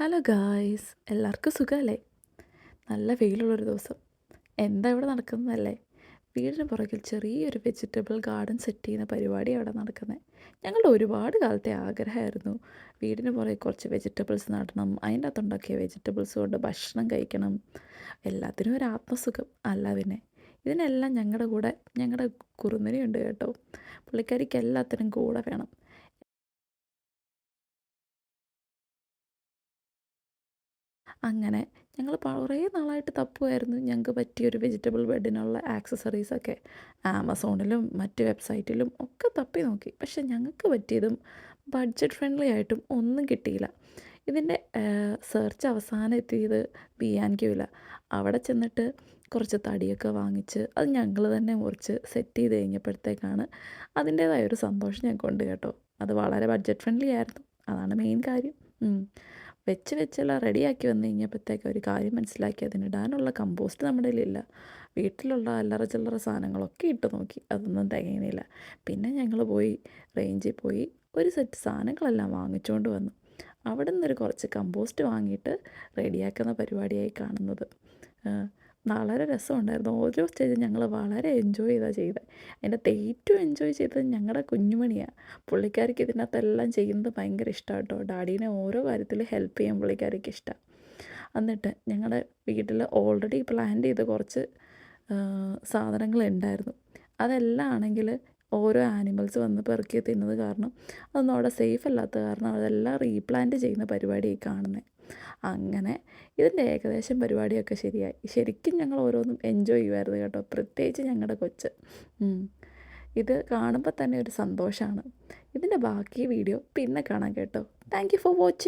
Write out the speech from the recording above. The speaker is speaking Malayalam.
ഹലോ ഗായ്സ്, എല്ലാവർക്കും സുഖമല്ലേ? നല്ല വെയിലുള്ളൊരു ദിവസം. എന്താ ഇവിടെ നടക്കുന്നതല്ലേ? വീടിന് പുറകിൽ ചെറിയൊരു വെജിറ്റബിൾ ഗാർഡൻ സെറ്റ് ചെയ്യുന്ന പരിപാടിയാണ് അവിടെ നടക്കുന്നത്. ഞങ്ങളുടെ ഒരുപാട് കാലത്തെ ആഗ്രഹമായിരുന്നു വീടിന് പുറകെ കുറച്ച് വെജിറ്റബിൾസ് നടണം, അതിൻ്റെ അകത്തുണ്ടാക്കിയ വെജിറ്റബിൾസ് കൊണ്ട് ഭക്ഷണം കഴിക്കണം. എല്ലാത്തിനും ഒരു ആത്മസുഖം അല്ല പിന്നെ. ഇതിനെല്ലാം ഞങ്ങളുടെ കൂടെ ഞങ്ങളുടെ കുറുനരിയുണ്ട് കേട്ടോ. പുള്ളിക്കാരിക്ക് എല്ലാത്തിനും കൂടെ വേണം. അങ്ങനെ ഞങ്ങൾ കുറേ നാളായിട്ട് തപ്പുമായിരുന്നു ഞങ്ങൾക്ക് പറ്റിയൊരു വെജിറ്റബിൾ ബെഡിനുള്ള ആക്സസറീസൊക്കെ. ആമസോണിലും മറ്റ് വെബ്സൈറ്റിലും ഒക്കെ തപ്പി നോക്കി. പക്ഷെ ഞങ്ങൾക്ക് പറ്റിയതും ബഡ്ജറ്റ് ഫ്രണ്ട്ലി ആയിട്ടും ഒന്നും കിട്ടിയില്ല. ഇതിൻ്റെ സെർച്ച് അവസാനം എത്തിയത് ബി&ക്യൂവില. അവിടെ ചെന്നിട്ട് കുറച്ച് തടിയൊക്കെ വാങ്ങിച്ച് അത് ഞങ്ങൾ തന്നെ മുറിച്ച് സെറ്റ് ചെയ്ത് കഴിഞ്ഞപ്പോഴത്തേക്കാണ് അതിൻ്റേതായൊരു സന്തോഷം ഞങ്ങൾക്കുണ്ട് കേട്ടോ. അത് വളരെ ബഡ്ജറ്റ് ഫ്രണ്ട്ലി ആയിരുന്നു. അതാണ് മെയിൻ കാര്യം. വെച്ചെല്ലാം റെഡിയാക്കി വന്നു കഴിഞ്ഞപ്പോഴത്തേക്ക് ഒരു കാര്യം മനസ്സിലാക്കി, അതിനിടാനുള്ള കമ്പോസ്റ്റ് നമ്മുടെ കയ്യിലില്ല. വീട്ടിലുള്ള അല്ലറ ചില്ലറ സാധനങ്ങളൊക്കെ ഇട്ട് നോക്കി, അതൊന്നും തികയുന്നില്ല. പിന്നെ ഞങ്ങൾ പോയി റേഞ്ചിൽ പോയി ഒരു സെറ്റ് സാധനങ്ങളെല്ലാം വാങ്ങിച്ചുകൊണ്ട് വന്നു. അവിടെ നിന്നൊരു കുറച്ച് കമ്പോസ്റ്റ് വാങ്ങിയിട്ട് റെഡിയാക്കുന്ന പരിപാടിയായി കാണുന്നത്. വളരെ രസമുണ്ടായിരുന്നു. ഓരോ സ്റ്റേജും ഞങ്ങൾ വളരെ എൻജോയ് ചെയ്താണ് ചെയ്തത്. അതിനകത്ത് ഏറ്റവും എൻജോയ് ചെയ്തത് ഞങ്ങളുടെ കുഞ്ഞുമണിയാണ്. പുള്ളിക്കാരിക്ക് ഇതിനകത്തെല്ലാം ചെയ്യുന്നത് ഭയങ്കര ഇഷ്ടമാണ് കേട്ടോ. ഡാഡീനെ ഓരോ കാര്യത്തിൽ ഹെൽപ്പ് ചെയ്യാൻ പുള്ളിക്കാരിക്ക് ഇഷ്ടമാണ്. എന്നിട്ട് ഞങ്ങളുടെ വീട്ടിൽ ഓൾറെഡി പ്ലാൻ ചെയ്ത് കുറച്ച് സാധനങ്ങളുണ്ടായിരുന്നു. അതെല്ലാം ആണെങ്കിൽ ഓരോ ആനിമൽസ് വന്ന് പെറുക്കി തിന്നത് കാരണം അതൊന്നും അവിടെ സേഫ് അല്ലാത്ത കാരണം അതെല്ലാം റീപ്ലാന്റ് ചെയ്യുന്ന പരിപാടിയായി കാണുന്നത്. അങ്ങനെ ഇതിൻ്റെ ഏകദേശം പരിപാടിയൊക്കെ ശരിയായി. ശരിക്കും ഞങ്ങൾ ഓരോന്നും എൻജോയ് ചെയ്യുമായിരുന്നു കേട്ടോ, പ്രത്യേകിച്ച് ഞങ്ങളുടെ കൊച്ച്. ഇത് കാണുമ്പോൾ തന്നെ ഒരു സന്തോഷമാണ്. ഇതിൻ്റെ ബാക്കി വീഡിയോ പിന്നെ കാണാം കേട്ടോ. Thank you for watching.